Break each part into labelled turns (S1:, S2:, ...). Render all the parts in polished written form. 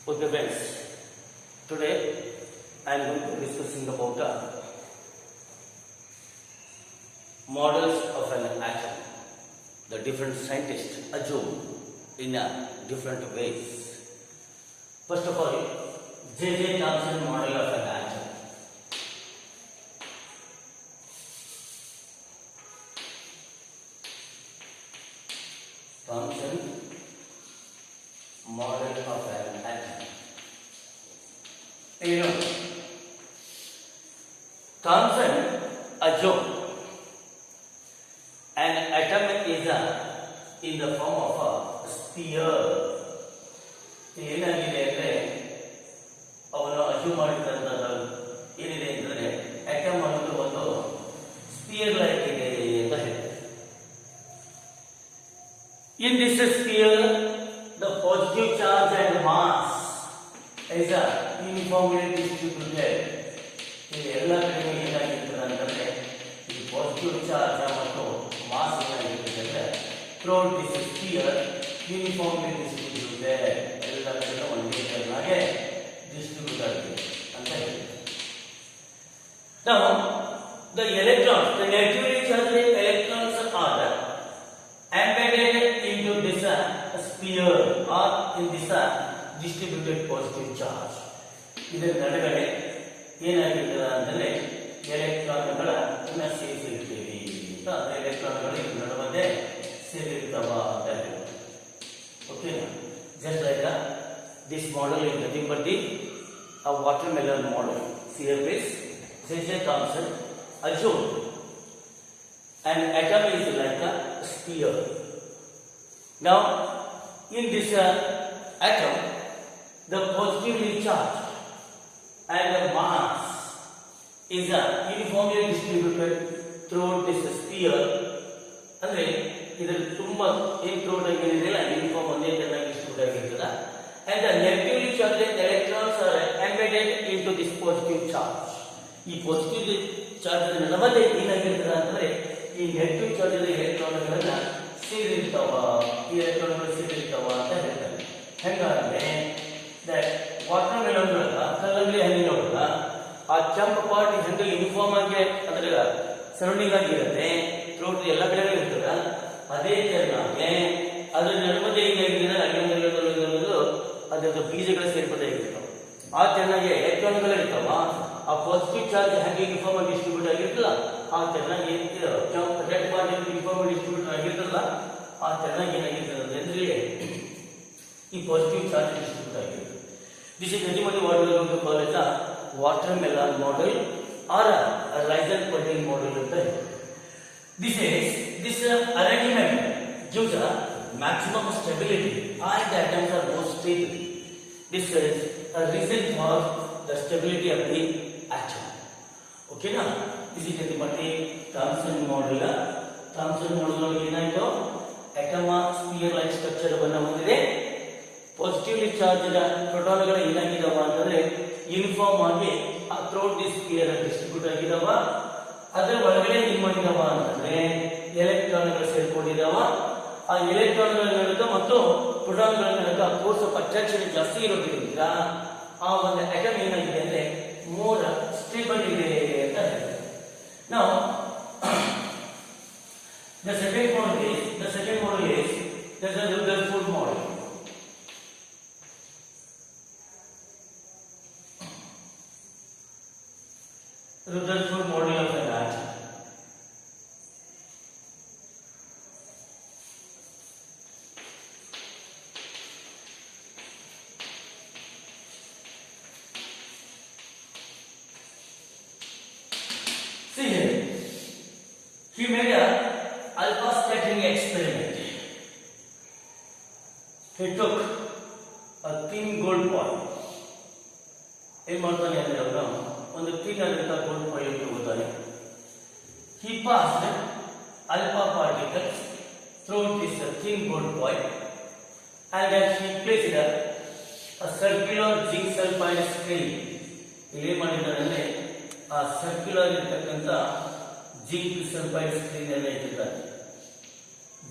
S1: Okay friends, today I am going to discussing about models of an atom. The different scientists assume in different ways. First of all, J.J. Thomson model of an atom. Thomson model of an atom. You know, Thomson assumed an atom is in the form of a sphere. ಏನಾಗಿದೆ ಅಂದರೆ ಅವನು assume ಮಾಡಿದಂಥದ್ದು ಏನಿದೆ ಅಂದರೆ atom ಅನ್ನೋದು ಒಂದು spear like ಇದೆ ಅಂತ ಹೇಳ್ತಾರೆ. In this sphere, the positive charge and mass is uniformly distributed. ಇಲ್ಲಿ ಎಲ್ಲ ಕಡೆ ಏನಾಗಿರ್ತದೆ ಅಂತಂದ್ರೆ ಈ ಪಾಸಿಟಿವ್ ಚಾರ್ಜ್ ಮತ್ತು ಮಾಸ್ ಏನಾಗಿರ್ತದೆ ಅಂದ್ರೆ throughout this sphere uniformly distributed, ಎಲ್ಲ ಕಡೆ ಒಂದೇ ಚೆನ್ನಾಗೆ ಡಿಸ್ಟ್ರಿಬ್ಯೂಟ್ ಆಗಿದೆ ಅಂತ ಹೇಳ್ತಾರೆ. Now, the electrons, the negatively charged electrons are embedded into this sphere or in this distributed positive charge. ಇದರ ನಡುವೆ ಏನಾಗಿರ್ತದೆ ಅಂದರೆ ಎಲೆಕ್ಟ್ರಾನ್ಗಳನ್ನ ಸೇರಿಸಿರ್ತೀವಿ ಅಂತ, ಎಲೆಕ್ಟ್ರಾನ್ಗಳು ಇದ್ರ ನಡುವೆ ಸೇರಿರ್ತಾವ ಅಂತ ಹೇಳ್ತಾರೆ. Okay, just like this model is nothing but the watermelon model. Here is J.J. Thomson assumed an atom is like a sphere. Now, in this atom, the positively charged and the mass is uniformly distributed throughout this sphere. ಅಂದರೆ ಇದರಲ್ಲಿ ತುಂಬ ಏನು throughout ಆಗಿದೆಯಲ್ಲ uniform ಒಂದೇ ಚೆನ್ನಾಗಿ distribute ಆಗಿರ್ತದ. And the negatively charged electrons are embedded into this positive charge. ಈ positive charge ನಡುವೆ ಏನಾಗಿರ್ತದ ಅಂತಂದ್ರೆ ಈ ನೆಗೆಟಿವ್ ಚಾರ್ಜ್ ಎಲೆಕ್ಟ್ರಾನ್ಗಳನ್ನ ಸೇರಿರ್ತಾವ, ಈ ಎಲೆಕ್ಟ್ರಾನ್ಗಳು ಸೇರಿರ್ತಾವ ಅಂತ ಹೇಳ್ತಾರೆ. ಹೆಂಗಂದ್ರೆ ವಾಟರ್ ಮೆಲನ್ ಒಳಗ ಕಲ್ಲಂಗಡಿ ಹಣ್ಣಿನ ಒಳಗ ಆ ಕೆಂಪು ಪಾರ್ಟ್ ಹೆಂಗ ಯೂನಿಫಾರ್ಮ್ ಆಗಿ ಅದ್ರ ಸರೌಂಡಿಂಗ್ ಆಗಿರುತ್ತೆ, ಥ್ರೂಟ್ ಎಲ್ಲ ಕಡೆ ಇರ್ತದ. ಅದೇ ತೆರನಾಗೆ ಅದ್ರ ನಡುವೆ ಏನಾಗಿದೆ ಅದರ ಬೀಜಗಳ ಸೇರ್ಪಡೆ ಆಗಿರ್ತಾವ. ಆ ತೆರನಾಗೆ ಎಲೆಕ್ಟ್ರಾನ್ಗಳು ಇರ್ತಾವ. ಆ ಪಾಸಿಟಿವ್ ಚಾರ್ಜ್ ಹೆಂಗೆ ಯೂನಿಫಾರ್ಮ್ ಆಗಿ ಡಿಸ್ಟ್ರಿಬ್ಯೂಟ್ ಆಗಿರ್ತಲ್ಲ ಆ ತೆರನಾಗಿ ರೆಡ್ ಪಾರ್ಟ್ ಯೂನಿಫಾರ್ಮ್ ಆಗಿ ಡಿಸ್ಟ್ರಿಬ್ಯೂಟ್ ಆಗಿರ್ತಲ್ಲ ಆ ತೆರನಾಗಿ ಏನಾಗಿರ್ತದೆ ಅಂದ್ರೆ ಈ ಪಾಸಿಟಿವ್ ಚಾರ್ಜ್ ಡಿಸ್ಟ್ರಿಬ್ಯೂಟ್ ಆಗಿರ್ತದೆ. This is nothing but what we are going to call it a watermelon model or a Riesenberg model ಅಂತ ಇದೆ. This arrangement gives a maximum stability. All the atoms are more stable. This is a reason for the stability of the atom. Okay na? This is nothing but the Thomson model. Thomson model ಅಲ್ಲಿ ಏನಾಯ್ತು, atom sphere like structure ಬಂದಿದೆ. Positively charge ಪ್ರೋಟಾನ್ಗಳು ಏನಾಗಿದಾವ ಅಂತಂದ್ರೆ uniform ಆಗಿ throughout the spear distribute ಆಗಿದಾವ. ಅದರ ಒಳಗಡೆ ಏನ್ ಮಾಡಿದಾವ ಅಂತಂದ್ರೆ ಎಲೆಕ್ಟ್ರಾನ್ಗಳು ಸೇರ್ಕೊಂಡಿದಾವ. ಆ ಎಲೆಕ್ಟ್ರಾನ್ಗಳ ನಡುಕ ಮತ್ತು ಪ್ರೋಟಾನ್ಗಳ ನಡುಕ ಫೋರ್ಸ್ ಆಫ್ ಅಟ್ರಾಕ್ಷನ್ ಜಾಸ್ತಿ ಇರೋದ್ರಿಂದ ಆ ಒಂದು ಆಟಮ್ ಏನಾಗಿದೆ ಅಂದ್ರೆ ಮೋರ್ ಸ್ಟೇಬಲ್ ಇದೆ ಅಂತ ಹೇಳ್ತಾರೆ. ನಾವು the second model is the Rutherford model. Rutherford model of an atom. See here, he made a alpha scattering experiment. He took a thin gold point. ಏನು ಮಾಡ್ತಾನೆ ಅಂದ್ರೆ ಅವನು ಒಂದು ಥಿನ್ ಆದಂತ ಗೋಲ್ಡ್ ಫಾಯಿಲ್ ತಗೋತಾನೆ. He passed alpha particles through this thin gold foil and then he placed a circular zinc sulfide screen. ಇಲ್ಲಿ ಏನು ಮಾಡಿದ್ದಾನೆ ಅಂದ್ರೆ ಆ ಸರ್ಕ್ಯುಲರ್ ಇರತಕ್ಕಂತ ಜಿಂಕ್ ಸಲ್ಫೈಡ್ ಸ್ಕ್ರೀನ್ ಅನ್ನು ಇಟ್ಟಿದ್ದಾರೆ.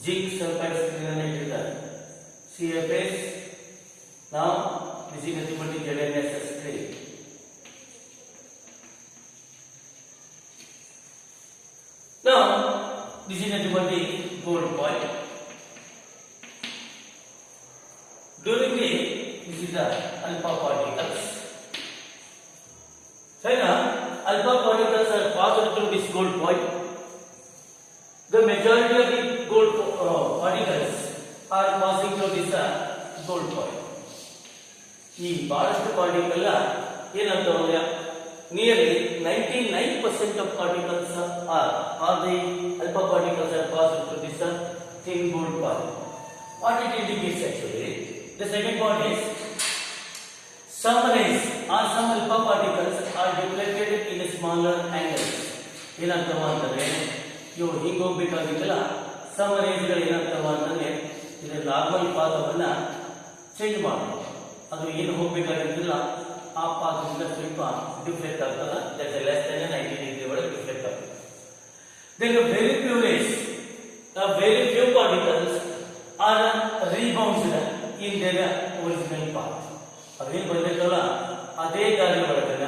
S1: zinc sulfide screen. CFS. Now This is nothing but the ZnSS3. Now, this is nothing but the gold point. During the, this is the alpha particles. So now, alpha particles are passed through this gold point. The majority of the gold particles are passing through this gold point. ಈ ಬಹಳಷ್ಟು particle ಏನಾಗ್ತವೆ nearly 99% of particles are the alpha particles are passed through this thin gold point. What it indicates actually? The second point is some rays or some alpha particles are deflected in a smaller angles. ಏನಾಗ್ತವ ಅಂತಂದ್ರೆ ಇವು ಹಿಂಗೆ ಹೋಗ್ಬೇಕಾಗಿತ್ತಲ್ಲ some ರೇಸ್ಗಳು ಏನಾಗ್ತವ ಅಂತಂದ್ರೆ ಇದರ normal ಪಾದವನ್ನ change ಮಾಡ್ತಾರೆ. ಅದು ಏನು ಹೋಗ್ಬೇಕಾಗಿಲ್ಲ ಆ ಪಾದದಿಂದ ಸ್ವಲ್ಪ ಡಿಫ್ಲೆಕ್ಟ್ ಆಗ್ತದ. That is less than 90 degree ಒಳಗೆ ಡಿಫ್ಲೆಕ್ಟ್ ಆಗ್ತದೆ. Then very few rays, very few particles are rebounded in their original path. ಅದೇನು ಬಂದಿರ್ತಲ್ಲ ಅದೇ ದಾರಿ ಒಳಗನ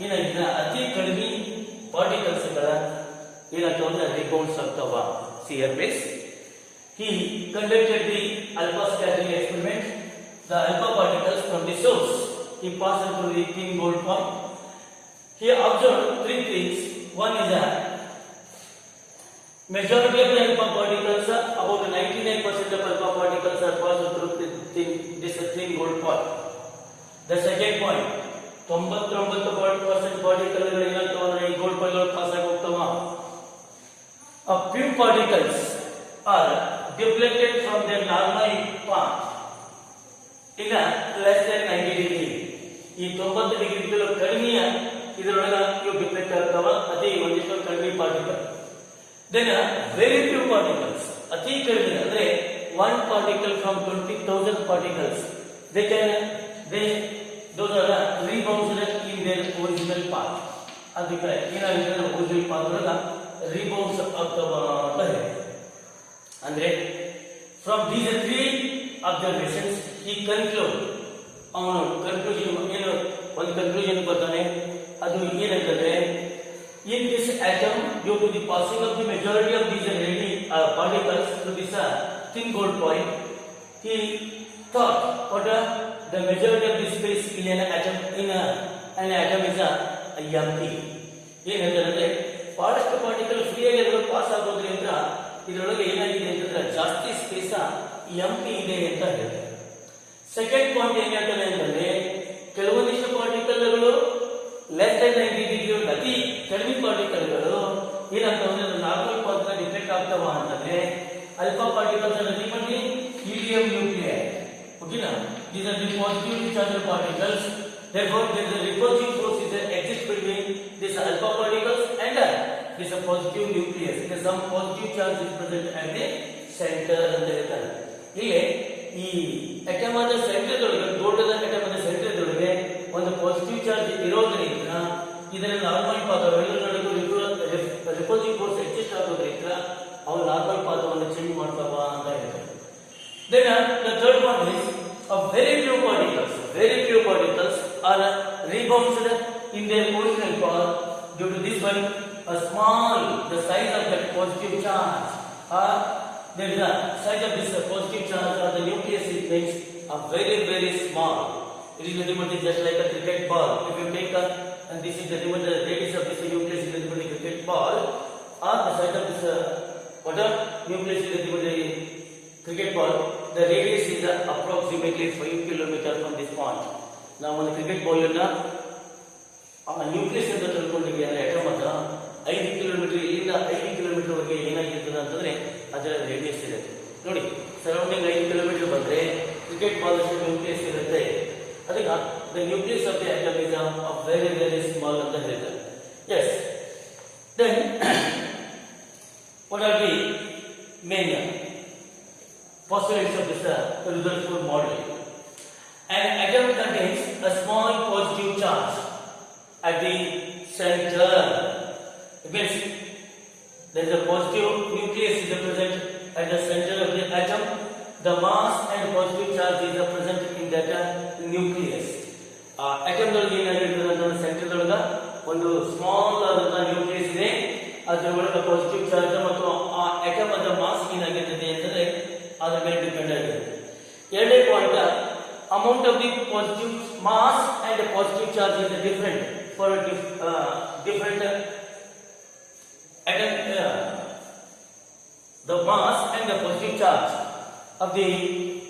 S1: ಏನಾಗಿಲ್ಲ ಅತಿ ಕಡಿಮೆ ಪಾರ್ಟಿಕಲ್ಸ್ಗಳ ಏನಾಗ್ತವ ಅಂದ್ರೆ ರಿಬೌಂಡ್ಸ್ ಆಗ್ತವ. See here please. He conducted the alpha scattering experiment. The alpha particles from the source he passed through the thin gold point. He observed three things. One is that majority of the alpha particles, about 99% of alpha particles are passed through this thin gold point. The second point, 99% particles ಏನಾಗ್ತವೆ ಈ gold point pass ಆಗಿ ಹೋಗ್ತವ. A few particles are deflected from their normal path in a less than 90 degree. ಈ 90 ಡಿಗ್ರಿಗಿಂತ ಕಡಿಮೆಯ ಇದರೊಳಗೆ ಇವು deflect ಆಗ್ತಾವ. ಅದೇ ಒಂದಿಷ್ಟು ಕಡಿಮೆ particle. Then very few particles, ಅತಿ ಕಡಿಮೆ ಅಂದ್ರೆ 1 particle from 20,000 particles, those are rebounded in their original path. ಅದಕ್ಕೆ ಏನಾಗುತ್ತೆ ಒರಿಜಿನಲ್ ಪಾತ್ ಒಳಗೆ ರಿಬೌಂಡ್ಸ್ ಆಗ್ತಾವ ಅಂತ ಹೇಳಿ. ಅಂದ್ರೆ from these three observations he conclude ಅವನು ಕನ್ಕ್ಲೂಷನ್ ಏನು ಒಂದು ಕನ್ಕ್ಲೂಷನ್ ಬರ್ತಾನೆ. ಅದು ಏನಂತಂದ್ರೆ in this atom due to the passing of the majority of these particles through this thin gold point, he thought what the majority of the space in an atom is empty. ಏನಂತಂದ್ರೆ ಬಹಳಷ್ಟು particle ಫ್ರೀಯಾಗಿ ಅದರೊಳಗೆ pass ಆಗೋದ್ರಿಂದ ಇದರೊಳಗೆ ಏನಾಗಿದೆ ಅಂತಂದ್ರೆ ಜಾಸ್ತಿ space MP ಇದೆ ಅಂತ ಹೇಳ್ತಾರೆ. ಸೆಕೆಂಡ್ ಪಾಯಿಂಟ್ ಏನ್ ಹೇಳ್ತಾನೆ ಅಂತಂದ್ರೆ ಕೆಲವೊಂದಿಷ್ಟು ಪಾರ್ಟಿಕಲ್ಗಳು ಲೆಸ್ ದೆನ್ 90 ಡಿಗ್ರಿ ಅತಿ ಕಡಿಮೆ ಪಾರ್ಟಿಕಲ್ಗಳು ಏನಾಗ್ತವೆ ನಾರ್ಮಲ್ ಪಾತ್ ಡಿಫೆಕ್ಟ್ ಆಗ್ತಾವ ಅಂತಂದ್ರೆ alpha particles nothing but the helium nuclei. ಓಕೆನಾ? These are the positively charged particles. Therefore, there is a repulsive force exists between these alpha particles and this positive nucleus. There is some positive charge is present at the center ಅಂತ ಹೇಳ್ತಾರೆ. ಇಲ್ಲಿ ಈ atom ಆದ centre ಒಳಗೆ ದೊಡ್ಡದ atom ಆದ centre ಒಳಗೆ ಒಂದು ಪಾಸಿಟಿವ್ ಚಾರ್ಜ್ ಇರೋದ್ರಿಂದ ಇದರ ನಾರ್ಮಲ್ ಪಾದವೆಲ್ಲರಿಗೂ ರಿಪಲ್ಸಿವ್ ಫೋರ್ಸ್ ಎಕ್ಸಿಸ್ಟ್ ಆಗೋದ್ರಿಂದ ಅವು ನಾರ್ಮಲ್ ಪಾದವನ್ನು ಚೇಂಜ್ ಮಾಡ್ತಾವ ಅಂತ ಹೇಳ್ತಾರೆ. Then the third one is very few particles are rebounded in their original path. Due to this one, the size of that positive charge, there is a size of this positive charge or the nucleus is very very small. It is nothing but just like a cricket ball. If you take and this is the radius of this nucleus is nothing but a cricket ball, or the size of this nucleus is nothing but a cricket ball. The radius is approximately 5 km from this point. Now, one cricket ball nucleus ಅಂತ ತಿಳ್ಕೊಂಡಿದ್ವಿ ಅಂದ್ರೆ atom ಹತ್ರ 5 kilometre ಇಲ್ಲಿಂದ 5 kilometre ವರೆಗೆ ಏನಾಗಿರ್ತದೆ ಅಂತಂದ್ರೆ ಅದರ radius ಇರುತ್ತೆ. ನೋಡಿ, surrounding 5 kilometre ಬಂದ್ರೆ ಕ್ರಿಕೆಟ್ ಬಾಲ್ ಅಷ್ಟು ನ್ಯೂಕ್ಲಿಯಸ್ ಇರುತ್ತೆ. ಅದಕ್ಕೆ the nucleus of the atom is very very small ಅಂತ ಹೇಳ್ತಾರೆ. Yes, then what are the main postulates of this Rutherford model? An atom contains a small positive charge at the center. It means there is a positive nucleus is present at the center of the atom. The mass and positive charge is present in that nucleus. ಆ atom ಒಳಗೆ ಏನಾಗಿರ್ತದೆ ಅಂತಂದ್ರೆ centre ಒಳಗ ಒಂದು small ಆದಂತಹ nucleus ಇದೆ. ಅದರ ಒಳಗೆ positive charge ಮತ್ತು ಆ ಅಟಮ್ ಅದರ ಮಾಸ್ ಏನಾಗಿರ್ತದೆ ಅಂತಂದ್ರೆ ಅದರ ಮೇಲೆ ಡಿಪೆಂಡ್ ಆಗಿರುತ್ತೆ. ಎರಡನೇ point, amount of the positive mass and the positive charge is different for different atom. The mass and the positive charge of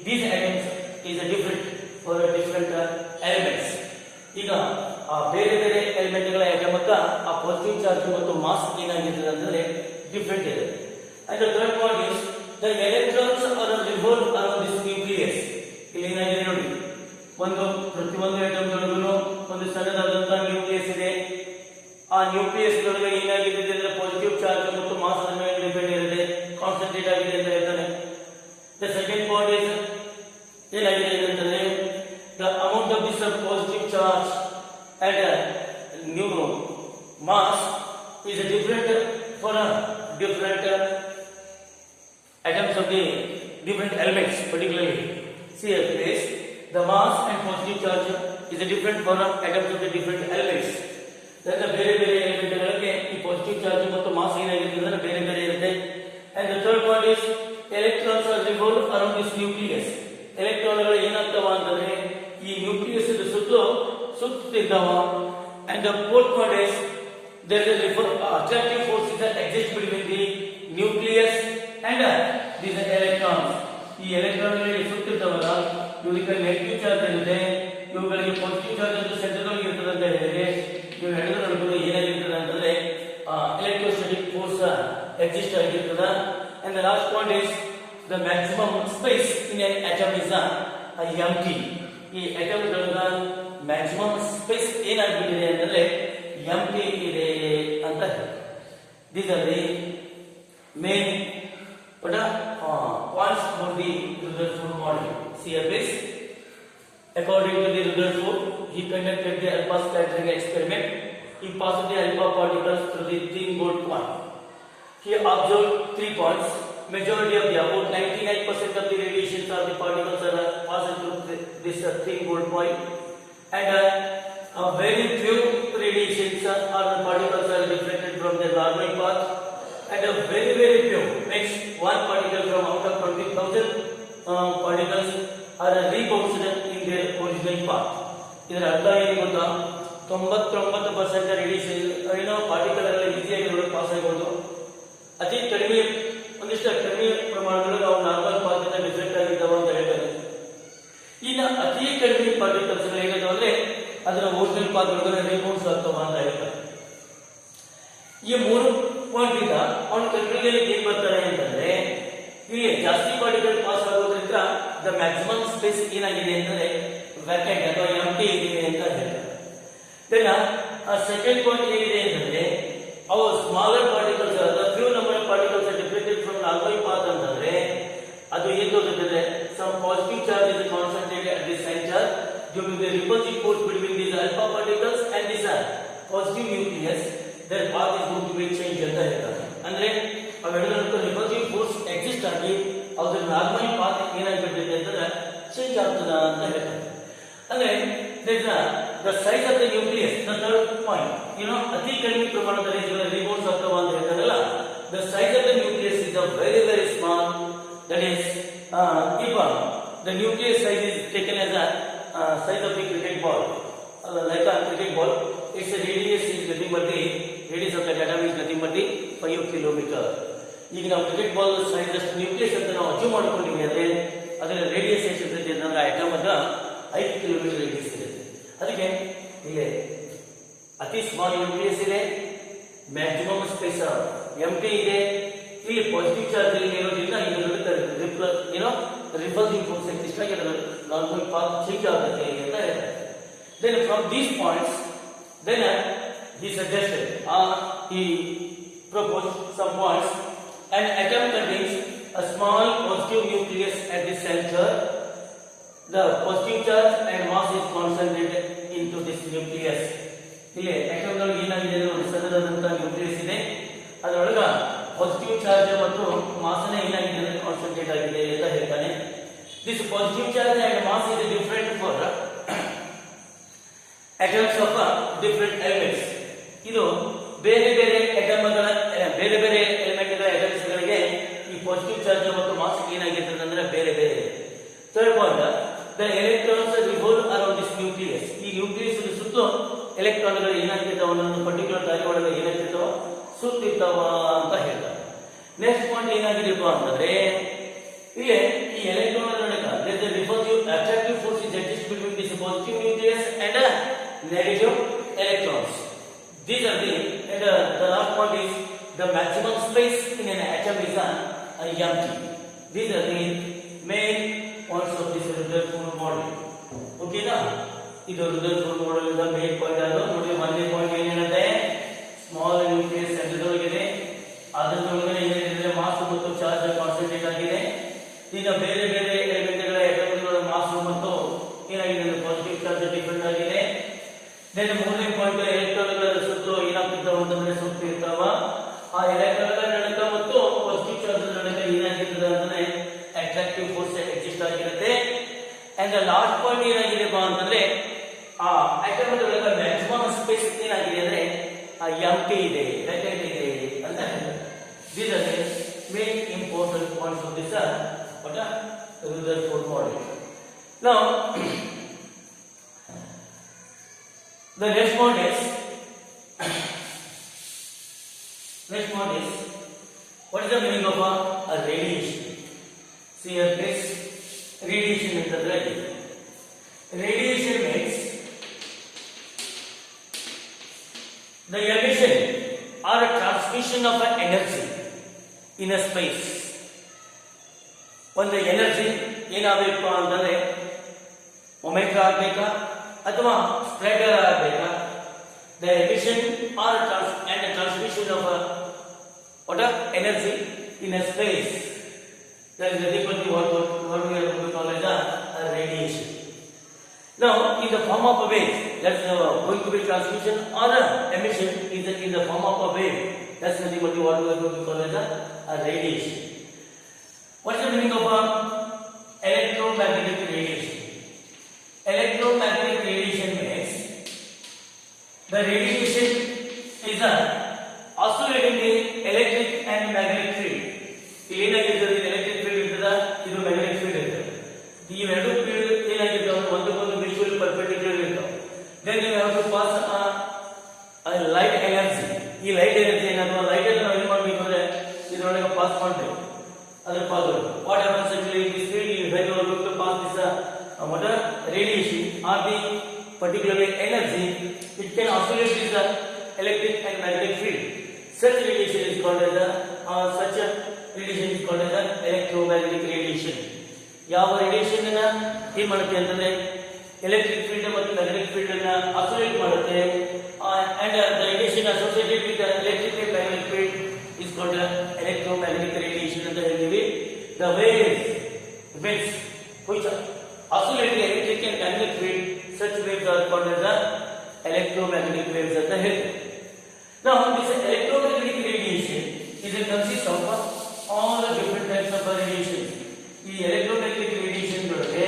S1: these atoms is different for different elements. ಈಗ ಆ ಬೇರೆ ಬೇರೆ ಎಲಿಮೆಂಟ್ಗಳ ಅಟಮಕ್ಕ ಆ ಪಾಸಿಟಿವ್ ಚಾರ್ಜ್ ಮತ್ತು mass ಏನಾಗಿರ್ತದೆ ಅಂದ್ರೆ different ಇದೆ. And the third point is the electrons are revolve around this nucleus. ಇಲ್ಲಿ ಏನಾಗಿದೆ ನೋಡಿ, ಪ್ರತಿಯೊಂದು ಆಟಮ್ ಗಳಿಗೂ ಒಂದು ಸಣ್ಣದಾದಂತಹ ನ್ಯೂಕ್ಲಿಯಸ್ ಇದೆ. ಆ ನ್ಯೂಕ್ಲಿಯಸ್ ಗಳಿಗೆ ಏನಾಗಿದೆ ಅಂದ್ರೆ ಪಾಸಿಟಿವ್ ಚಾರ್ಜ್ ಮತ್ತು ಮಾಸ್ ಮೇಲೆ ಡಿಪೆಂಡ್ ಇರುತ್ತೆ, ಕಾನ್ಸಂಟ್ರೇಟ್ ಆಗಿದೆ ಅಂತ ಹೇಳ್ತಾನೆ. ದ ಸೆಕೆಂಡ್ ಪಾಯಿಂಟ್ ಇಸ್ ಏನಾಗಿದೆ ಅಂತಂದ್ರೆ the amount of this positive charge and new mass is different for different atoms of the different elements. Particularly see here please, the mass and positive charge is different for atoms of the different elements. Then the ಬೇರೆ ಬೇರೆ element ಗಳಿಗೆ ಈ positive charge ಮತ್ತು mass ಏನಾಗಿರುತ್ತೆ ಅಂದ್ರೆ ಬೇರೆ ಬೇರೆ ಇರುತ್ತೆ. And the third point is electrons are revolve around this nucleus. ಎಲೆಕ್ಟ್ರಾನ್ಗಳು ಏನಾಗ್ತಾವ ಅಂತಂದ್ರೆ ಈ nucleus ಸುತ್ತುತ್ತಿದ್ದಾವ. And the fourth point is there is a attractive force that exists between the nucleus and these electrons. ಈ ಎಲೆಕ್ಟ್ರಾನ್ಗಳಿಗೆ ಸುತ್ತಿರ್ತಾವಲ್ಲ ಇವುಗಳಿಗೆ ನೆಗೆಟಿವ್ ಚಾರ್ಜ್ ಇರುತ್ತೆ, ಇವುಗಳಿಗೆ positive charge ಅಂತ centre ಅಲ್ಲಿ ಇರ್ತದೆ ಅಂತ ಹೇಳಿದ್ರೆ ನೀವು ಹೇಳಿದ್ರೆ ಏನಾಗಿರ್ತದೆ ಅಂತಂದ್ರೆ ಎಲೆಕ್ಟ್ರೋಸ್ಟಾಟಿಕ್ ಫೋರ್ಸ್ ಎಕ್ಸಿಸ್ಟ್ ಆಗಿರ್ತದ. And the last point is the maximum space in an atom is empty. ಈ ಅಟಮ್ ಗಳ ಮ್ಯಾಕ್ಸಿಮಮ್ ಸ್ಪೇಸ್ ಏನಾಗ್ಬಿಟ್ಟಿದೆ ಅಂತಂದ್ರೆ ಎಂಟಿ ಇದೆ ಅಂತ. These are the main points for the Rutherford model. See here please. According to the Rutherford, he conducted the alpha scattering experiment. He passed the alpha particles through the thin gold point. He observed 3 points. Majority of the about 99% of the radiations of the particles are passed through this thin gold point, and very few radiations or particles are reflected from the normal path, and very few, means one particle from out of 20,000 particles are rebounded in their original path. ಇದರ ಅರ್ಥ ಏನು ಗೊತ್ತಾ, 99% radiation ಏನೋ particle ಎಲ್ಲ ಈಸಿಯಾಗಿ pass ಆಗಬಹುದು. ಅತಿ ಕಡಿಮೆ ಒಂದಿಷ್ಟು ಕಡಿಮೆ ಪ್ರಮಾಣದಲ್ಲಿ ನಾವು ನಾರ್ಮಲ್ ಪಾತ್ ಇಂದ ಡಿಫೆಕ್ಟ್ ಆಗಿದ್ದಾವೆ ಅಂತ ಹೇಳ್ತಾರೆ. ಇನ್ನು ಅತಿ ಕಡಿಮೆ ಪಾರ್ಟಿಕಲ್ಸ್ ಏನಾದ್ರು ಅಂದ್ರೆ ಅದರ ಒರಿಜಿನಲ್ ಪಾತ್ ಒಳಗಡೆ ರಿಬೌಂಡ್ಸ್ ಆಗ್ತಾವ ಅಂತ ಹೇಳ್ತಾರೆ. ಈ 3 ಪಾಯಿಂಟ್ ಇಂದ ಅವನ ಕನ್ಕ್ಲೂಷನ್ ಏನ್ ಬರ್ತಾರೆ ಅಂತಂದ್ರೆ ಇಲ್ಲಿ ಜಾಸ್ತಿ ಪಾರ್ಟಿಕಲ್ ಪಾಸ್ ಆಗೋದ್ರಿಂದ ದ ಮ್ಯಾಕ್ಸಿಮಮ್ ಸ್ಪೇಸ್ ಏನಾಗಿದೆ ಅಂತಂದ್ರೆ ವ್ಯಾಕೆಂಟ್ ಅಥವಾ ಎಂಟಿ ಇದೆ ಅಂತ ಹೇಳ್ತಾರೆ. ದೆನ್ ಸೆಕೆಂಡ್ ಪಾಯಿಂಟ್ ಏನಿದೆ ಅಂತಂದ್ರೆ ಅವು smaller particles the few number of particles are deflected from normal path ಅಂತಂದ್ರೆ ಅದು ಏನು ತೋರಿಸುತ್ತದೆ, some positive charge is concentrated at the centre due to the repulsive force between these alpha particles and this positive nucleus. their path is going to be changed ಅಂತ ಹೇಳ್ತಾರೆ. ಅಂದ್ರೆ ಅವೆರಡರ repulsive force exist ಆಗಿ ಅದರ normal path ಏನಾಗ್ಬಿಟ್ಟಿದೆ ಅಂತಂದ್ರೆ change ಆಗ್ತದ ಅಂತ ಹೇಳ್ತಾರೆ. ಅಂದ್ರೆ the size of the nucleus, the third point, ಅತಿ ಕಡಿಮೆ ಪ್ರಮಾಣದಲ್ಲಿ ರಿಬೌಂಡ್ಸ್ ಆಗ್ತಾವ ಅಂತ ಹೇಳ್ತಾರಲ್ಲ, the size of the nucleus is very small. That is if the nucleus size is taken as a size of the cricket ball, like a cricket ball, its radius is nothing but the radius of the atom is nothing but the 5 kilometer. ಈಗ ನಾವು cricket ball size ಅಷ್ಟು nucleus ಅಂತ ನಾವು achieve ಮಾಡ್ಕೊಂಡಿವಿ ಅಂದ್ರೆ ಅದರ radius ಎಷ್ಟಿರ್ತದೆ ಅಂದ್ರೆ atom ಅದ 5 kilometre radius ಇದೆ. ಅದಕ್ಕೆ ಇಲ್ಲಿ ಅತಿ ಸ್ಮಾಲ್ ನ್ಯೂಕ್ಲಿಯಸ್ ಇದೆ, ಮ್ಯಾಕ್ಸಿಮಮ್ ಸ್ಪೇಸ್ ಎಂಟಿ ಇದೆ, ಇಲ್ಲಿ ಪಾಸಿಟಿವ್ ಚಾರ್ಜ್ ಇರೋದ್ರಿಂದ ರಿಪಲ್ಸಿವ್ ಫೋರ್ಸ್ ಎಕ್ಸಿಸ್ಟ್ ಆಗಿ ಅದರ ನಾರ್ಮಲ್ ಪಾತ್ ಚೇಂಜ್ ಆಗುತ್ತೆ ಅಂತ ಹೇಳ್ತಾರೆ. Then from these points, then he suggested he proposed some points. An atom contains a small positive nucleus at the center. The positive charge and mass is concentrated into this nucleus. ಇಲ್ಲಿ atom ಗಳು ಏನಾಗಿದೆ ಅಂದ್ರೆ ಸಣ್ಣದಾದಂತ nucleus ಇದೆ, ಅದರೊಳಗ positive charge ಮತ್ತು mass ಏನಾಗಿದೆ ಅಂದ್ರೆ concentrate ಆಗಿದೆ ಅಂತ ಹೇಳ್ತಾನೆ. This positive charge and mass is different for atoms of different elements. ಇದು ಬೇರೆ ಬೇರೆ ಅಟಮ್ಗಳ ಬೇರೆ ಬೇರೆ ಎಲಿಮೆಂಟ್ಗಳ ಅಟಮ್ಸ್ಗಳಿಗೆ ಈ ಪಾಸಿಟಿವ್ ಚಾರ್ಜ್ ಮತ್ತು ಮಾಸ್ ಏನಾಗಿರ್ತದೆ ಅಂದ್ರೆ ಬೇರೆ ಬೇರೆ. Third point, the electrons revolve around this nucleus. ಈ ನ್ಯೂಕ್ಲಿಯಸ್ ಸುತ್ತಲೂ ಎಲೆಕ್ಟ್ರಾನ್ಗಳು ಏನಾಗ್ತಿರ್ತಾವ, ಒಂದೊಂದು ಪರ್ಟಿಕ್ಯುಲರ್ ದಾರಿ ಒಳಗೆ ಏನಾಗ್ತಿರ್ತಾವ, ಸುತ್ತಿರ್ತಾವ ಅಂತ ಹೇಳ್ತಾರೆ. ನೆಕ್ಸ್ಟ್ ಪಾಯಿಂಟ್ ಏನಾಗಿದೆಯಪ್ಪ ಅಂತಂದ್ರೆ ಇಲ್ಲಿ ಈ ಎಲೆಕ್ಟ್ರಾನ್ ನಡುವೆ there is a repulsive attractive force is exist between this positive nucleus and negative electrons. These are the and the last point is the maximum space in an atom is empty. These are the main points of this Rutherford model. Okay na? ಇದು Rutherford model ಇಂದ main point ಅದು ನೋಡಿ. ಒಂದೇ point ಏನಿರುತ್ತೆ, small nucleus ಸೆಂಟರ್ದೊಳಗಿದೆ, ಅದರೊಳಗಡೆ ಏನಿದೆ mass ಮತ್ತು charge concentrate ಆಗಿದೆ. ಈಗ ಬೇರೆ ಬೇರೆ ಎಲಿಮೆಂಟ್ಗಳ ಅಟಮ್ಗಳ ಮಾಸ್ ಮತ್ತು ಏನಾಗಿದೆ ಪಾಸಿಟಿವ್ ಚಾರ್ಜ್ ಡಿಫರೆಂಟ್ ಆಗಿದೆ. ದೆನ್ ಮೂರನೇ ಪಾಯಿಂಟ್, ಎಲೆಕ್ಟ್ರಾನ್ಗಳ ಸುತ್ತಲೂ ಏನಾಗ್ತಿರ್ತಾವ ಅಂತಂದ್ರೆ ಸುತ್ತಿರ್ತಾವ. ಆ ಎಲೆಕ್ಟ್ರಾನ್ಗಳ ನಡುಕ ಮತ್ತು ಪಾಸಿಟಿವ್ ಚಾರ್ಜ್ ನಡುಕ ಏನಾಗಿರ್ತದೆ ಅಂತಂದ್ರೆ ಅಟ್ರಾಕ್ಟಿವ್ ಫೋರ್ಸ್ ಎಕ್ಸಿಸ್ಟ್ ಆಗಿರುತ್ತೆ. ಅಂಡ್ ಲಾಸ್ಟ್ ಪಾಯಿಂಟ್ ಏನಾಗಿದೆಪ್ಪ ಅಂತಂದ್ರೆ ಆ ಅಟಮ್ಗಳ ಮ್ಯಾಕ್ಸಿಮಮ್ ಸ್ಪೇಸ್ ಏನಾಗಿದೆ ಅಂದ್ರೆ ಎಂಟಿ ಇದೆ, ವೇಕೆಂಟ್ ಇದೆ ಅಂತ ಹೇಳ್ತಾರೆ. These are the main important points of this Rutherford model. Now, the next point is what is the meaning of a radiation? See here, this radiation is the radiation means the emission or a transmission of an energy in a space. ಒಂದು energy ಏನಾಗಬೇಕು ಅಂತಂದ್ರೆ moment ಆಗಬೇಕಾ ಅಥವಾ spreader ಆಗಬೇಕಾ? The emission or and transmission of what energy in a space, that is nothing but what we are going to call as a radiation. Now in the form of a wave, that's going to be transmission or emission is in the form of a wave. That's nothing but what we are going to call as a radiation. What is the meaning of electromagnetic radiation? Electromagnetic radiation means the radiation is oscillating the electric and magnetic field. ಏನಾಗಿರ್ತದೆ, electric field ಇರ್ತದ, ಇದು magnetic field ಇರ್ತದೆ. ಈ ಎರಡು field ಏನಾಗಿರ್ತಾವ, ಒಂದಕ್ಕೊಂದು mutual perpendicular ಇರ್ತಾವ. Then you have to pass light energy. ಈ ಲೈಟ್ ಎನರ್ಜಿ ಏನಾದ್ರು ಲೈಟ್ ಅನ್ನು ನಾವು ಏನು ಮಾಡಬೇಕು ಅಂದ್ರೆ ಇದರೊಳಗೆ ಪಾಸ್ ಮಾಡಬೇಕು. other power. What happens actually in this field, when you are going to pass this radiation or the particularly energy, it can oscillate with the electric and magnetic field. Such radiation is called as electromagnetic radiation. ಯಾವ radiation ಅನ್ನ ಏನ್ ಮಾಡುತ್ತೆ ಅಂತಂದ್ರೆ electric field ಮತ್ತು magnetic field ಅನ್ನ oscillate ಮಾಡುತ್ತೆ. And the radiation associated with electric and magnetic field is called electromagnetic radiation ಅಂತ ಹೇಳ್ತೀವಿ. The waves which oscillate the electric and magnetic field, such waves are called as the electromagnetic waves ಅಂತ ಹೇಳ್ತೀವಿ. Now this electromagnetic radiation is a consist of all the different types of radiation. ಈ electromagnetic radiation ಒಳಗೆ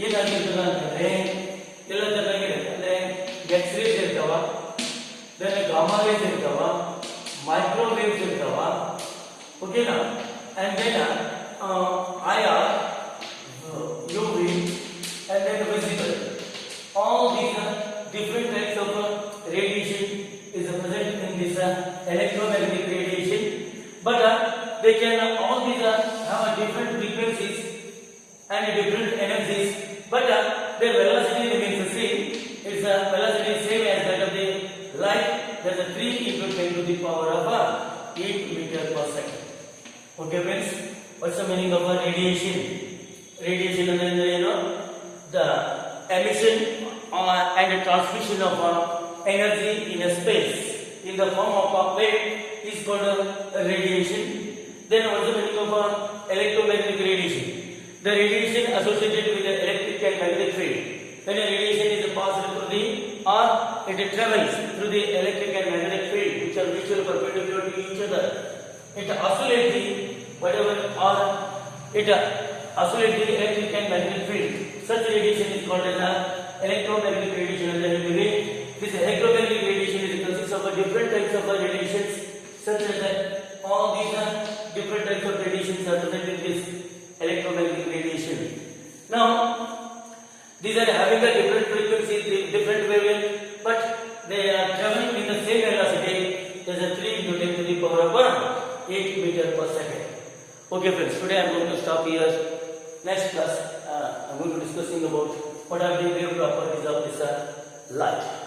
S1: ಏನಾಗಿರ್ತದೆ ಅಂತಂದ್ರೆ ಎಲ್ಲ ತರನಾಗಿರುತ್ತೆ. ಅಂದ್ರೆ X race ಇರ್ತಾವ, then gamma rays ಇರ್ತಾವ, microwaves ಇರ್ತಾವ, ಓಕೆನಾ, and then IR, UV, and then visible. All these different types of radiation is present in this electromagnetic radiation, but they can all these have different frequencies and different energies, but their velocity remains the same. Its velocity is same as that of the light. That is 3 into 10 to the power of 8 meter per second. Okay friends, what's the meaning of radiation? Radiation is the emission and transmission of energy in a space in the form of a wave is called radiation. Then what's the meaning of electromagnetic radiation? The radiation associated with the electric and magnetic field. When a radiation is passed through the or it travels through the electric and magnetic field which are mutually perpendicular to each other, it oscillates the whatever or it oscillating electric and magnetic field. Such radiation is called as electromagnetic radiation. And then this electromagnetic radiation consists of different types of radiations, such as all these different types of radiations are present in this electromagnetic radiation. Now, these are having a different frequency, different wavelength, but they are traveling in the same velocity. There is a 3 into 10 to the power of 8 meter per second. Okay friends, today I am going to stop here. Next class, I am going to discussing about what are the wave properties of this light.